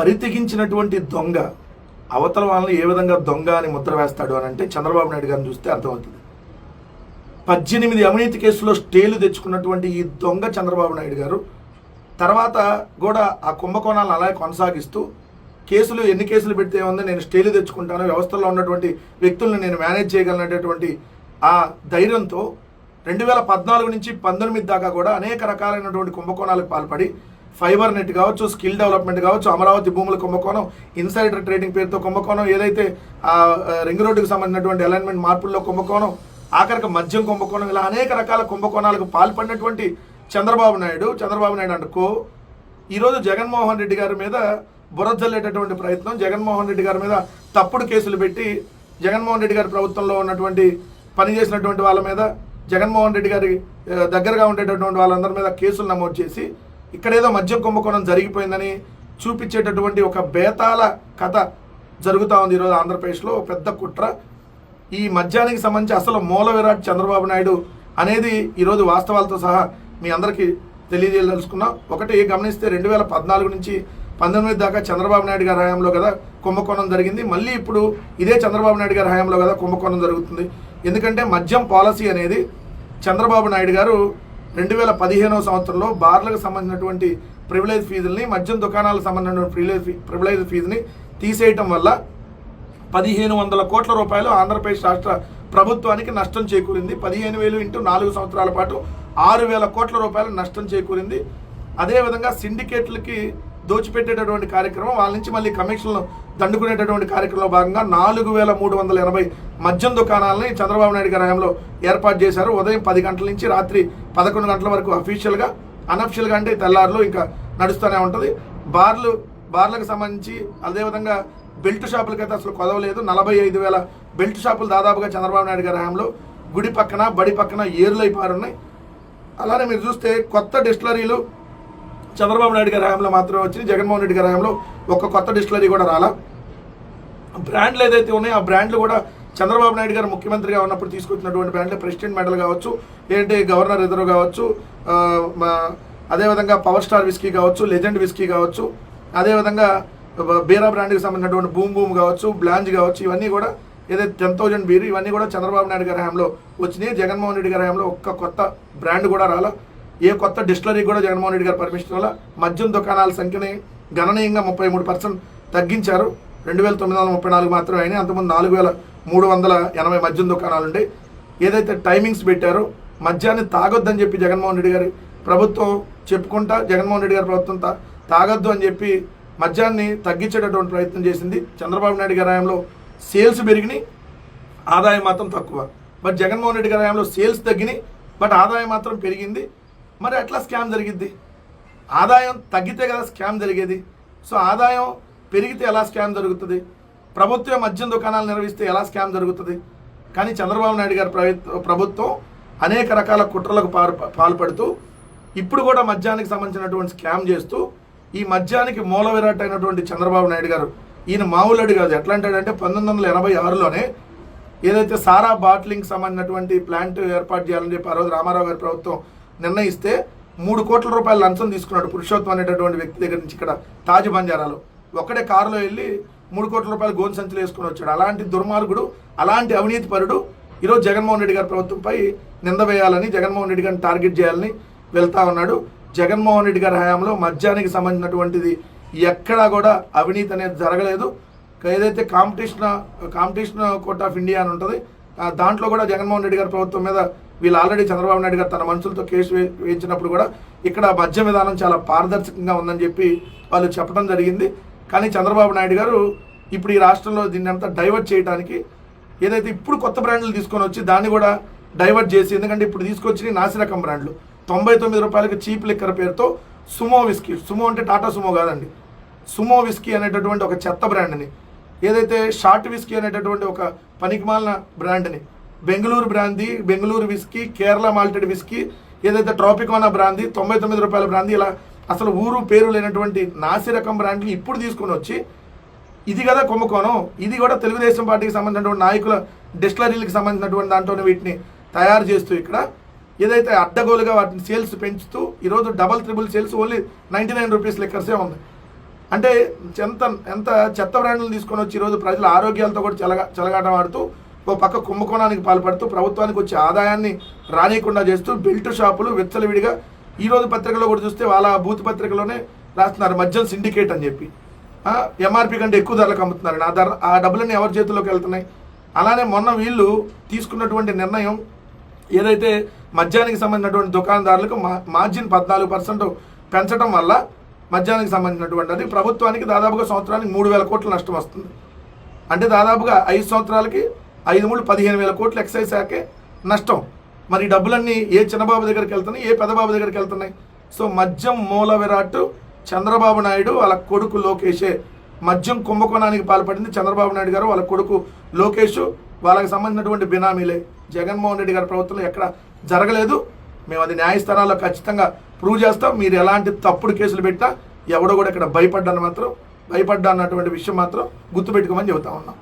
బరి తెగించినటువంటి దొంగ అవతల వాళ్ళని ఏ విధంగా దొంగ అని ముద్ర వేస్తాడు అని అంటే చంద్రబాబు నాయుడు గారిని చూస్తే అర్థమవుతుంది. 18 అవినీతి కేసులో స్టేలు తెచ్చుకున్నటువంటి ఈ దొంగ చంద్రబాబు నాయుడు గారు తర్వాత కూడా ఆ కుంభకోణాలను అలాగే కొనసాగిస్తూ ఎన్ని కేసులు పెడితే ఉంది, నేను స్టేలు తెచ్చుకుంటాను, వ్యవస్థలో ఉన్నటువంటి వ్యక్తులను నేను మేనేజ్ చేయగలనేటటువంటి ఆ ధైర్యంతో 2014 నుంచి 19 దాకా కూడా అనేక రకాలైనటువంటి కుంభకోణాలకు పాల్పడి ఫైబర్ నెట్ కావచ్చు, స్కిల్ డెవలప్మెంట్ కావచ్చు, అమరావతి భూముల కుంభకోణం, ఇన్సైడర్ ట్రేడింగ్ పేరుతో కుంభకోణం, ఏదైతే రింగ్ రోడ్డుకు సంబంధించినటువంటి అలైన్మెంట్ మార్పుల్లో కుంభకోణం, ఆఖరికి మద్యం కుంభకోణం, ఇలా అనేక రకాల కుంభకోణాలకు పాల్పడినటువంటి చంద్రబాబు నాయుడు అనుకో ఈరోజు జగన్మోహన్ రెడ్డి గారి మీద బురజల్లేటటువంటి ప్రయత్నం, జగన్మోహన్ రెడ్డి గారి మీద తప్పుడు కేసులు పెట్టి జగన్మోహన్ రెడ్డి గారి ప్రభుత్వంలో ఉన్నటువంటి పనిచేసినటువంటి వాళ్ళ మీద, జగన్మోహన్ రెడ్డి గారి దగ్గరగా ఉండేటటువంటి వాళ్ళందరి మీద కేసులు నమోదు చేసి ఇక్కడేదో మద్యం కుంభకోణం జరిగిపోయిందని చూపించేటటువంటి ఒక బేతాళ కథ జరుగుతూ ఉంది ఈరోజు ఆంధ్రప్రదేశ్లో. పెద్ద కుట్ర. ఈ మద్యానికి సంబంధించి అసలు మూల విరాట్ చంద్రబాబు నాయుడు అనేది ఈరోజు వాస్తవాలతో సహా మీ అందరికీ తెలియజేయదలుచుకున్నాం. ఒకటి గమనిస్తే 2014 నుంచి 19 దాకా చంద్రబాబు నాయుడు గారి హయాంలో కదా కుంభకోణం జరిగింది. మళ్ళీ ఇప్పుడు ఇదే చంద్రబాబు నాయుడు గారి హయాంలో కదా కుంభకోణం జరుగుతుంది. ఎందుకంటే మద్యం పాలసీ అనేది చంద్రబాబు నాయుడు గారు 2015వ సంవత్సరంలో బార్లకు సంబంధించినటువంటి ప్రివిలేజ్ ఫీజుల్ని, మద్యం దుకాణాలకు సంబంధించినటువంటి ప్రివిలేజ్ ఫీజుని తీసేయటం వల్ల 1500 కోట్ల రూపాయలు ఆంధ్రప్రదేశ్ రాష్ట్ర ప్రభుత్వానికి నష్టం చేకూరింది. 15,000 ఇంటూ 4 సంవత్సరాల పాటు 6,000 కోట్ల రూపాయలు నష్టం చేకూరింది. అదేవిధంగా సిండికేట్లకి దోచిపెట్టేటటువంటి కార్యక్రమం, వాళ్ళ నుంచి మళ్ళీ కమిషన్లు దండుకునేటటువంటి కార్యక్రమంలో భాగంగా 4,380 మద్యం దుకాణాలని చంద్రబాబు నాయుడు గారి హయాంలో ఏర్పాటు చేశారు. ఉదయం 10 గంటల నుంచి రాత్రి 11 గంటల వరకు అఫీషియల్గా, అనఫిషియల్గా అంటే తెల్లారులు ఇంకా నడుస్తూనే ఉంటుంది. బార్లకు సంబంధించి అదేవిధంగా బెల్ట్ షాపులకైతే అసలు కొదవలేదు. 45,000 బెల్ట్ షాపులు దాదాపుగా చంద్రబాబు నాయుడు గారి హయాంలో గుడి పక్కన బడి పక్కన ఏర్లై పారున్నాయి. అలానే మీరు చూస్తే కొత్త డిస్టిలరీలు చంద్రబాబు నాయుడు గారి హయాంలో మాత్రమే వచ్చింది. జగన్మోహన్ రెడ్డి గారి హయాంలో ఒక కొత్త డిస్టిలరీ కూడా రాలా. బ్రాండ్లు ఏదైతే ఉన్నాయో ఆ బ్రాండ్లు కూడా చంద్రబాబు నాయుడు గారు ముఖ్యమంత్రిగా ఉన్నప్పుడు తీసుకొచ్చినటువంటి బ్రాండ్లు, ప్రెసిడెంట్ మెడల్ కావచ్చు, ఏంటి గవర్నర్ రిజర్వ్ కావచ్చు, అదేవిధంగా పవర్ స్టార్ విస్కీ కావచ్చు, లెజెండ్ విస్కీ కావచ్చు, అదేవిధంగా బీరా బ్రాండ్కి సంబంధించినటువంటి బూమ్ కావచ్చు, బ్లాంజ్ కావచ్చు, ఇవన్నీ కూడా ఏదైతే 10,000 బీర్, ఇవన్నీ కూడా చంద్రబాబు నాయుడు గారి హయాంలో వచ్చినాయి. జగన్మోహన్ రెడ్డి గారి హయాంలో ఒక్క కొత్త బ్రాండ్ కూడా రాలా. ఏ కొత్త డిస్టిలరీ కూడా జగన్మోహన్ రెడ్డి గారు పర్మిషన్ వల్ల మద్యం దుకాణాల సంఖ్యని గణనీయంగా 33% తగ్గించారు. 2,934 మాత్రమే అయినాయి. అంతకుముందు 4,380 మద్యం దుకాణాలు ఉండే. ఏదైతే టైమింగ్స్ పెట్టారో మద్యాన్ని తాగొద్దని చెప్పి జగన్మోహన్ రెడ్డి గారి ప్రభుత్వం చెప్పుకుంటా, జగన్మోహన్ రెడ్డి గారి ప్రభుత్వం తాగొద్దు అని చెప్పి మద్యాన్ని తగ్గించేటటువంటి ప్రయత్నం చేసింది. చంద్రబాబు నాయుడు గారి హయాంలో సేల్స్ పెరిగినాయి, ఆదాయం మాత్రం తక్కువ. బట్ జగన్మోహన్ రెడ్డి గారి హయాంలో సేల్స్ తగ్గినాయి, బట్ ఆదాయం మాత్రం పెరిగింది. మరి ఎట్లా స్కామ్ జరిగిద్ది? ఆదాయం తగ్గితే కదా స్కామ్ జరిగేది. సో ఆదాయం పెరిగితే ఎలా స్కామ్ జరుగుతుంది? ప్రభుత్వం మద్యం దుకాణాలు నిర్వహిస్తే ఎలా స్కామ్ జరుగుతుంది? కానీ చంద్రబాబు నాయుడు గారి ప్రభుత్వం అనేక రకాల కుట్రలకు పాల్పడుతూ ఇప్పుడు కూడా మద్యానికి సంబంధించినటువంటి స్కామ్ చేస్తూ ఈ మద్యానికి మూల విరాట్ అయినటువంటి చంద్రబాబు నాయుడు గారు ఈయన మామూలుడు కాదు. ఎట్లా అంటాడంటే 1986లోనే ఏదైతే సారా బాట్లింగ్ సంబంధించినటువంటి ప్లాంట్ ఏర్పాటు చేయాలని చెప్పి ఆ రోజు రామారావు గారి ప్రభుత్వం నిర్ణయిస్తే 3 కోట్ల రూపాయలు లంచం తీసుకున్నాడు పురుషోత్తం అనేటటువంటి వ్యక్తి దగ్గర నుంచి. ఇక్కడ తాజ్ బంజారాలో ఒక్కడే కారులో వెళ్ళి 3 కోట్ల రూపాయలు గోను సంచులు వేసుకుని వచ్చాడు. అలాంటి దుర్మార్గుడు, అలాంటి అవినీతి పరుడు ఈరోజు జగన్మోహన్ రెడ్డి గారి ప్రభుత్వంపై నింద వేయాలని, జగన్మోహన్ రెడ్డి గారిని టార్గెట్ చేయాలని వెళ్తా ఉన్నాడు. జగన్మోహన్ రెడ్డి గారి హయాంలో మద్యానికి సంబంధించినటువంటిది ఎక్కడా కూడా అవినీతి అనేది జరగలేదు. ఏదైతే కాంపిటీషన్ కోర్ట్ ఆఫ్ ఇండియా అని ఉంటుంది, దాంట్లో కూడా జగన్మోహన్ రెడ్డి గారి ప్రభుత్వం మీద వీళ్ళు ఆల్రెడీ చంద్రబాబు నాయుడు గారు తన మనుషులతో కేసు వేయించినప్పుడు కూడా ఇక్కడ మద్యం విధానం చాలా పారదర్శకంగా ఉందని చెప్పి వాళ్ళు చెప్పడం జరిగింది. కానీ చంద్రబాబు నాయుడు గారు ఇప్పుడు ఈ రాష్ట్రంలో దీన్ని అంతా డైవర్ట్ చేయడానికి ఏదైతే ఇప్పుడు కొత్త బ్రాండ్లు తీసుకొని వచ్చి దాన్ని కూడా డైవర్ట్ చేసి, ఎందుకంటే ఇప్పుడు తీసుకొచ్చి నాసిరకం బ్రాండ్లు 99 రూపాయలకి చీప్ లిక్కర్ పేరుతో సుమో విస్కీ, సుమో అంటే టాటా సుమో కాదండి, సుమో విస్కీ అనేటటువంటి ఒక చెత్త బ్రాండ్ని, ఏదైతే షార్ట్ విస్కీ అనేటటువంటి ఒక పనికిమాలిన బ్రాండ్ని, Bengaluru whisky, Kerala malted whisky, ఏదైతే ట్రాపికానా బ్రాందీ 99 రూపాయల బ్రాందీ, ఇలా అసలు ఊరు పేరు లేనటువంటి నాసిరకం బ్రాండ్లు ఇప్పుడు తీసుకొని వచ్చి ఇది కదా కుంభకోణం. ఇది కూడా తెలుగుదేశం పార్టీకి సంబంధించినటువంటి నాయకుల డిస్టిలరీలకు సంబంధించినటువంటి దాంట్లోనే వీటిని తయారు చేస్తూ ఇక్కడ ఏదైతే అడ్డగోలుగా వాటిని సేల్స్ పెంచుతూ ఈరోజు double triple sales only 99 rupees లిక్కర్సే ఉంది. అంటే ఎంత ఎంత చెత్త బ్రాండ్లు తీసుకొని వచ్చి ఈరోజు ప్రజల ఆరోగ్యాలతో కూడా చెలగాటం ఆడుతూ ఓ పక్క కుంభకోణానికి పాల్పడుతూ ప్రభుత్వానికి వచ్చే ఆదాయాన్ని రానియకుండా చేస్తూ బెల్ట్ షాపులు విచ్చలవిడిగా ఈరోజు పత్రికలో కూడా చూస్తే వాళ్ళ బూత్ పత్రికలోనే రాస్తున్నారు మద్యం సిండికేట్ అని చెప్పి. ఎంఆర్పి కంటే ఎక్కువ ధరలకు అమ్ముతున్నారు. ఆ డబ్బులన్నీ ఎవరి చేతుల్లోకి వెళ్తున్నాయి? అలానే మొన్న వీళ్ళు తీసుకున్నటువంటి నిర్ణయం ఏదైతే మద్యానికి సంబంధించినటువంటి దుకాణదారులకు మార్జిన్ 14% పెంచడం వల్ల మద్యానికి సంబంధించినటువంటి ప్రభుత్వానికి దాదాపుగా సంవత్సరానికి 3,000 కోట్ల నష్టం వస్తుంది. అంటే దాదాపుగా 5 సంవత్సరాలకి 15,000 కోట్ల ఎక్సైజ్ శాఖే నష్టం. మరి ఈ డబ్బులన్నీ ఏ చిన్నబాబు దగ్గరికి వెళ్తున్నాయి, ఏ పెద్దబాబు దగ్గరికి వెళ్తున్నాయి? సో మద్యం మూల విరాట్ చంద్రబాబు నాయుడు వాళ్ళ కొడుకు లోకేషే. మద్యం కుంభకోణానికి పాల్పడింది చంద్రబాబు నాయుడు గారు, వాళ్ళ కొడుకు లోకేష్, వాళ్ళకి సంబంధించినటువంటి బినామీలే. జగన్మోహన్ రెడ్డి గారి ప్రభుత్వంలో ఎక్కడ జరగలేదు. మేము అది న్యాయస్థానాల్లో ఖచ్చితంగా ప్రూవ్ చేస్తాం. మీరు ఎలాంటి తప్పుడు కేసులు పెట్టా ఎవడో కూడా ఇక్కడ భయపడ్డా అన్నటువంటి విషయం మాత్రం గుర్తుపెట్టుకోమని చెబుతా ఉన్నాం.